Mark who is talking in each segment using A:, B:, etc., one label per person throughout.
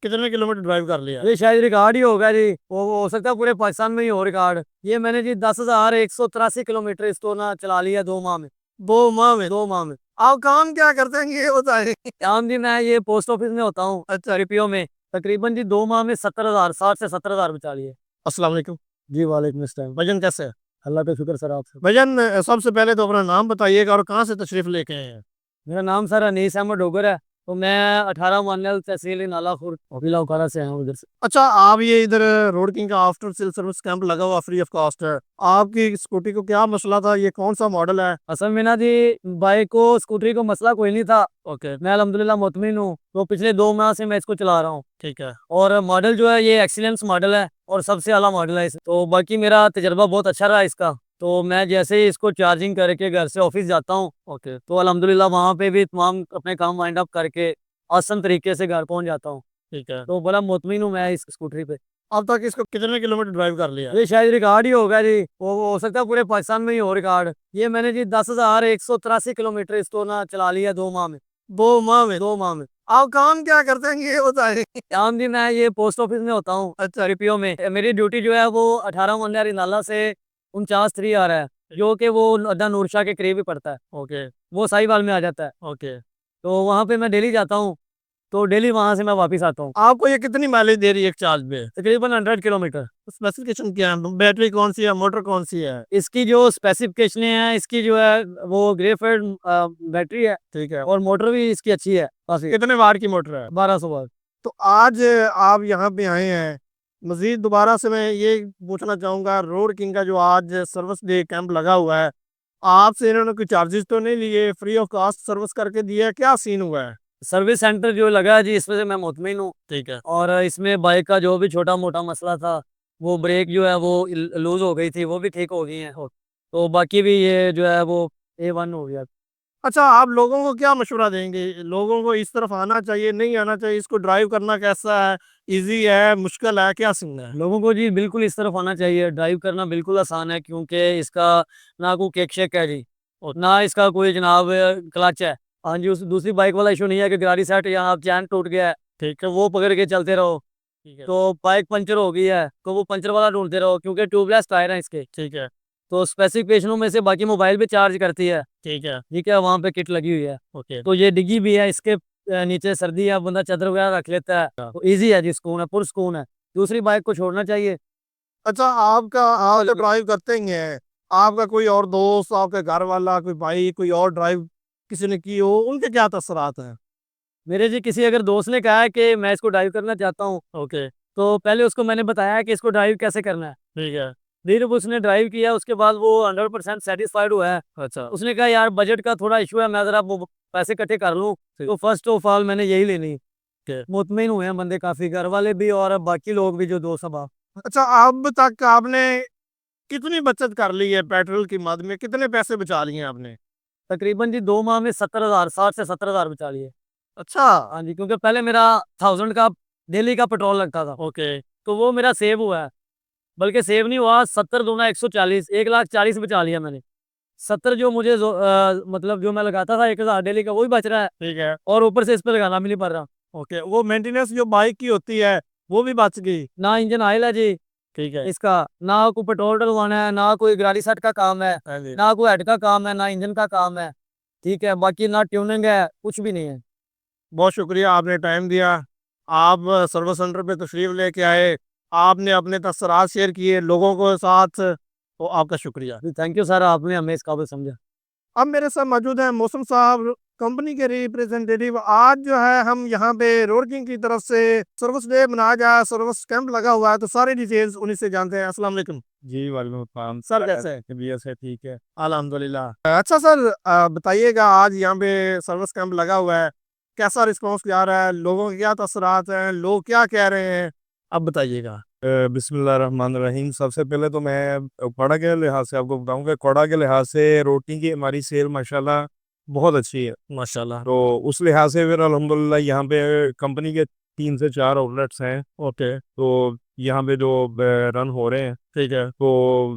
A: कितने kilometre drive कर लिया?
B: ये शायद रिकॉर्ड ही होगा जी, वो हो सकता है पूरे पाकिस्तान में ही हो रिकॉर्ड। ये मैंने जी 10,183 किलोमीटर इसको ना चला लिया 2 माह में।
A: 2 माह में?
B: 2 माह में।
A: आप काम क्या करते हैं ये बताए?
B: काम जी मैं ये पोस्ट ऑफिस में होता हूँ,
A: अच्छा।
B: पीपीओ में। तकरीबन जी 2 माह में 70,000, 60 से 70,000 बचा लिए।
A: अस्सलाम वालेकुम।
B: जी वालेकुम अस्सलाम।
A: भजन कैसे है?
B: अल्लाह का शुक्र सर आपसे।
A: भजन, सबसे पहले तो अपना नाम बताइएगा और कहाँ से तशरीफ लेके आए हैं?
B: मेरा नाम सर अनीस अहमद डोगर है। तो मैं 18 मानल तहसील नालाखुर जिला उकाड़ा से आया हूँ उधर से।
A: अच्छा, आप ये इधर रोड किंग का आफ्टर सेल सर्विस कैंप लगा हुआ फ्री ऑफ कॉस्ट है। आपकी स्कूटी को क्या मसला था? ये कौन सा मॉडल है?
B: असल में ना जी, बाइक को स्कूटरी को मसला कोई नहीं था।
A: ओके।
B: मैं अल्हम्दुलिल्लाह मुतमिन हूँ, तो पिछले 2 माह से मैं इसको चला रहा हूँ।
A: ठीक है।
B: और मॉडल जो है ये एक्सीलेंस मॉडल है और सबसे आला मॉडल है तो बाकी मेरा तजर्बा बहुत अच्छा रहा इसका। तो मैं जैसे ही इसको चार्जिंग करके घर से ऑफिस जाता हूँ,
A: ओके।
B: तो अल्हम्दुलिल्लाह वहाँ पे भी तमाम अपने काम वाइंड अप करके आसान तरीके से घर पहुँच जाता हूँ।
A: ठीक है।
B: तो बड़ा मुतमिन हूँ मैं इस स्कूटरी पे।
A: अब तक इसको कितने किलोमीटर ड्राइव कर लिया?
B: ये शायद रिकॉर्ड ही होगा जी, वो हो सकता है पूरे पाकिस्तान में ही हो रिकॉर्ड। ये मैंने जी 10,183 किलोमीटर इसको ना चला लिया 2 माह में।
A: 2 माह में?
B: 2 माह में।
A: आप काम क्या करते हैं ये बताए?
B: काम जी मैं ये पोस्ट ऑफिस में होता हूँ,
A: अच्छा।
B: पीपीओ में। मेरी ड्यूटी जो है वो 18 मंदिर नाला से 49 आ रहा है, जो कि वो अड्डा नूरशाह के करीब ही पड़ता है।
A: ओके।
B: वो साहिवाल में आ जाता है।
A: ओके।
B: तो वहाँ पे मैं डेली जाता हूँ, तो डेली वहाँ से मैं वापस आता हूँ।
A: आपको ये कितनी माइलेज दे रही है एक चार्ज में?
B: तकरीबन 100 किलोमीटर।
A: स्पेसिफिकेशन क्या है? बैटरी कौन सी है, मोटर कौन सी है?
B: इसकी जो स्पेसिफिकेशन है, इसकी जो है वो ग्रेफाइट बैटरी है।
A: ठीक है।
B: और मोटर भी इसकी अच्छी है काफी।
A: कितने वाट की मोटर है?
B: 1200 वाट।
A: तो आज आप यहाँ पे आए हैं, मजीद दोबारा से मैं ये पूछना चाहूंगा, रोड किंग का जो आज सर्विस डे कैंप लगा हुआ है, आपसे इन्होंने कोई चार्जेस तो नहीं लिए? फ्री ऑफ कॉस्ट सर्विस करके दिया है? क्या सीन हुआ है?
B: सर्विस सेंटर जो लगा है जी, इसमें से मैं मुतमिन हूँ।
A: ठीक है।
B: और इसमें बाइक का जो भी छोटा मोटा मसला था, वो ब्रेक जो है वो लूज हो गई थी, वो भी ठीक हो गई है। तो बाकी भी ये जो है वो A1 हो गया।
A: अच्छा, आप लोगों को क्या मशवरा देंगे? लोगों को इस तरफ आना चाहिए, नहीं आना चाहिए? इसको ड्राइव करना कैसा है? इजी है, मुश्किल है, क्या सीन है?
B: लोगों को जी बिल्कुल इस तरफ आना चाहिए। ड्राइव करना बिल्कुल आसान है, क्योंकि इसका ना कोई केक शेक है जी, और ना इसका कोई जनाब क्लच है। हाँ जी, उस दूसरी बाइक वाला इशू नहीं है कि गाड़ी सेट या आप चैन टूट गया है
A: ठीक
B: तो वो पकड़ के चलते रहो।
A: ठीक है।
B: तो बाइक पंचर हो गई है तो वो पंचर वाला ढूंढते रहो, क्योंकि ट्यूबलेस टायर है इसके।
A: ठीक है।
B: तो स्पेसिफिकेशनों में से बाकी मोबाइल भी चार्ज करती है।
A: ठीक है।
B: ठीक है, वहाँ पे किट लगी हुई है।
A: ओके।
B: तो ये डिग्गी भी है इसके, नीचे सर्दी है, बंदा चादर वगैरह रख लेता है, तो ईजी है जी, सुकून है, पुरसुकून है। दूसरी बाइक को छोड़ना चाहिए।
A: अच्छा, आप तो ड्राइव करते ही हैं, आपका कोई और दोस्त, आपके घर वाला, कोई भाई, कोई और ड्राइव किसी ने की हो, उनके क्या तसरात हैं?
B: मेरे जी किसी अगर दोस्त ने कहा है कि मैं इसको ड्राइव करना चाहता हूँ,
A: ओके।
B: तो पहले उसको मैंने बताया कि इसको ड्राइव कैसे करना है।
A: ठीक है।
B: धीरे उसने ड्राइव किया, उसके बाद वो 100% सेटिस्फाइड हुआ है।
A: अच्छा।
B: उसने कहा यार बजट का थोड़ा इशू है, मैं जरा वो पैसे इकट्ठे कर लूँ।
A: ठीक।
B: तो फर्स्ट ऑफ ऑल मैंने यही लेनी।
A: है।
B: मुतमिन हुए हैं बंदे काफी, घर वाले भी और बाकी लोग भी जो दोस्त सब आप।
A: अच्छा, अब तक आपने कितनी बचत कर ली है? पेट्रोल की मद में कितने पैसे बचा लिए हैं आपने?
B: तकरीबन जी 2 माह में 70,000, 60 से 70,000 बचा लिए।
A: अच्छा।
B: हाँ जी, क्योंकि पहले मेरा 1000 का डेली का पेट्रोल लगता था,
A: ओके।
B: तो वो मेरा सेव हुआ है। बल्कि सेव नहीं हुआ, 70 दूना 140, 1,40,000 बचा लिया मैंने। 70 जो मुझे मतलब जो मैं लगाता था 1,000 डेली का, वही बच रहा है।
A: ठीक है।
B: और ऊपर से इस पे लगाना भी नहीं पड़ रहा।
A: ओके, वो मेंटेनेंस जो बाइक की होती है वो भी बच गई?
B: ना इंजन ऑयल है जी
A: ठीक है।
B: इसका, ना कोई पेट्रोल डलवाना है, ना कोई गाड़ी सेट का काम है,
A: हाँ जी।
B: ना कोई हेड का काम है, ना इंजन का काम है। ठीक है, बाकी ना ट्यूनिंग है, कुछ भी नहीं है।
A: बहुत शुक्रिया, आपने टाइम दिया, आप सर्विस सेंटर पे तशरीफ लेके आए, आपने अपने तसरात शेयर किए लोगों को साथ, तो आपका शुक्रिया।
B: थैंक यू सर, आपने हमें इस काबिल समझा।
A: अब मेरे साथ मौजूद हैं मौसम साहब, कंपनी के रिप्रेजेंटेटिव। आज जो है हम यहाँ पे रोड किंग की तरफ से सर्विस डे मनाया जा, सर्विस कैंप लगा हुआ है, तो सारी डिटेल्स उन्हीं से जानते हैं। अस्सलाम वालेकुम।
C: जी, वालेकुम अस्सलाम।
A: सर कैसे हैं?
C: तबीयत से ठीक है।
A: अल्हम्दुलिल्लाह। अच्छा सर, बताइएगा, आज यहाँ पे सर्विस कैंप लगा हुआ है, कैसा रिस्पांस जा रहा है? लोगों के क्या तसरात हैं? लोग क्या कह रहे हैं? अब बताइएगा।
C: बिस्मिल्लाहिर्रहमानिर्रहीम। सबसे पहले तो मैं कोड़ा के लिहाज से आपको बताऊंगा, कोड़ा के लिहाज से रोटी की हमारी सेल माशाल्लाह बहुत अच्छी है।
A: माशाल्लाह।
C: तो उस लिहाज से फिर अल्हम्दुलिल्लाह यहाँ पे कंपनी के 3 से 4 आउटलेट्स हैं।
A: ओके,
C: तो यहाँ पे जो रन हो रहे हैं,
A: ठीक है।
C: तो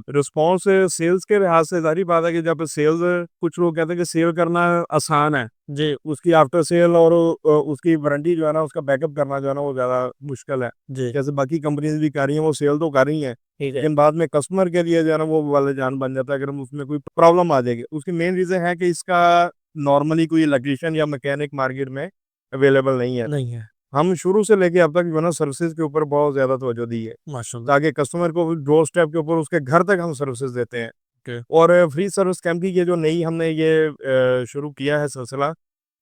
C: रिस्पॉन्स सेल्स के लिहाज से जारी बात है कि जब सेल्स, कुछ लोग कहते हैं कि सेल करना आसान है
A: जी,
C: उसकी आफ्टर सेल और उसकी वारंटी जो है ना, उसका बैकअप करना जो है ना, वो ज़्यादा मुश्किल है।
A: जी,
C: जैसे बाकी कंपनीज भी कर रही हैं, वो सेल तो कर रही हैं,
A: ठीक है।
C: लेकिन बाद में कस्टमर के लिए जो है ना, वो वाले जान बन जाता है अगर उसमें कोई प्रॉब्लम आ जाएगी। उसकी मेन रीज़न है कि इसका नॉर्मली कोई इलेक्ट्रिशियन या मैकेनिक मार्केट में अवेलेबल नहीं है।
A: नहीं है,
C: हम शुरू से लेके अब तक जो है ना, सर्विसेज के ऊपर बहुत ज़्यादा तवज्जो दी है,
A: माशाल्लाह।
C: ताकि कस्टमर को डोर स्टेप के ऊपर उसके घर तक हम सर्विसेज देते हैं।
A: ओके,
C: और फ्री सर्विस कैंप की ये जो नई हमने ये शुरू किया है सिलसिला,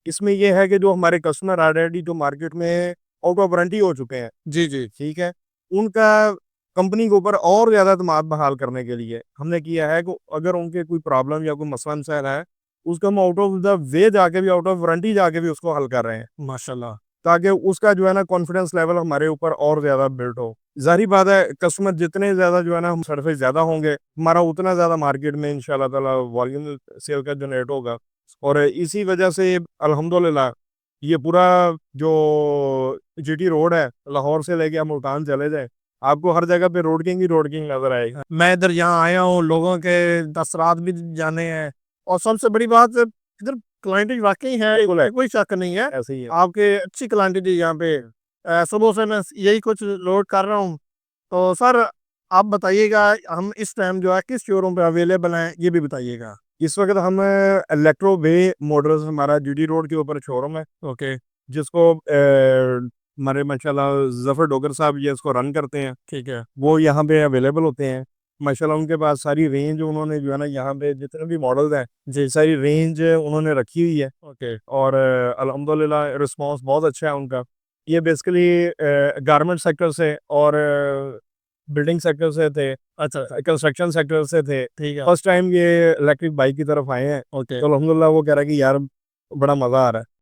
C: इसमें ये है कि जो हमारे कस्टमर ऑलरेडी जो मार्केट में आउट ऑफ वारंटी हो चुके हैं,
A: जी, जी,
C: ठीक है, उनका कंपनी के ऊपर और ज़्यादा एतमाद बहाल करने के लिए हमने किया है कि अगर उनके कोई प्रॉब्लम या कोई मसला मसाइल है, उसको हम आउट ऑफ द वे जाके भी, आउट ऑफ वारंटी जाके भी उसको हल कर रहे हैं,
A: माशाल्लाह।
C: ताकि उसका जो है ना कॉन्फिडेंस लेवल हमारे ऊपर और ज़्यादा बिल्ड हो। ज़ाहिर बात है, कस्टमर जितने ज़्यादा जो है ना, हम सर्विस ज़्यादा होंगे, हमारा उतना ज़्यादा मार्केट में इंशाल्लाह ताला वॉल्यूम सेल का जनरेट होगा। और इसी वजह से अल्हम्दुलिल्लाह ये पूरा जो जीटी रोड है, लाहौर से लेके हम मुल्तान चले जाएँ, आपको हर जगह पे रोड किंग नज़र आएगी।
A: मैं इधर यहाँ आया हूँ, लोगों के दसरात भी जाने हैं, और सबसे बड़ी बात इधर क्लाइंटेज वाक़ई है,
C: बिल्कुल है,
A: कोई शक नहीं है।
C: ऐसे ही है।
A: आपके अच्छी क्वांटिटी यहाँ पे सुबह से मैं यही कुछ लोड कर रहा हूँ। तो सर आप बताइएगा, हम इस टाइम जो है किस शोरूम पे अवेलेबल हैं, ये भी बताइएगा।
C: इस वक़्त हम इलेक्ट्रो वे मोटर्स, हमारा जीटी रोड के ऊपर शोरूम है,
A: ओके,
C: जिसको हमारे माशाल्लाह ज़फ़र डोगर साहब ये इसको रन करते हैं।
A: ठीक है।
C: वो यहाँ पे अवेलेबल होते हैं। माशाल्लाह उनके पास सारी रेंज, उन्होंने जो है ना, यहाँ पे जितने भी मॉडल्स हैं,
A: जी,
C: सारी रेंज उन्होंने रखी हुई है।
A: ओके,
C: और अल्हम्दुलिल्लाह रिस्पॉन्स बहुत अच्छा है उनका। ये बेसिकली गारमेंट सेक्टर से और बिल्डिंग सेक्टर से थे,
A: अच्छा,
C: कंस्ट्रक्शन सेक्टर से थे।
A: ठीक है,
C: फर्स्ट टाइम ये इलेक्ट्रिक बाइक की तरफ आए हैं,
A: ओके।
C: तो अल्हम्दुलिल्लाह वो कह रहा है कि यार बड़ा मज़ा आ रहा है।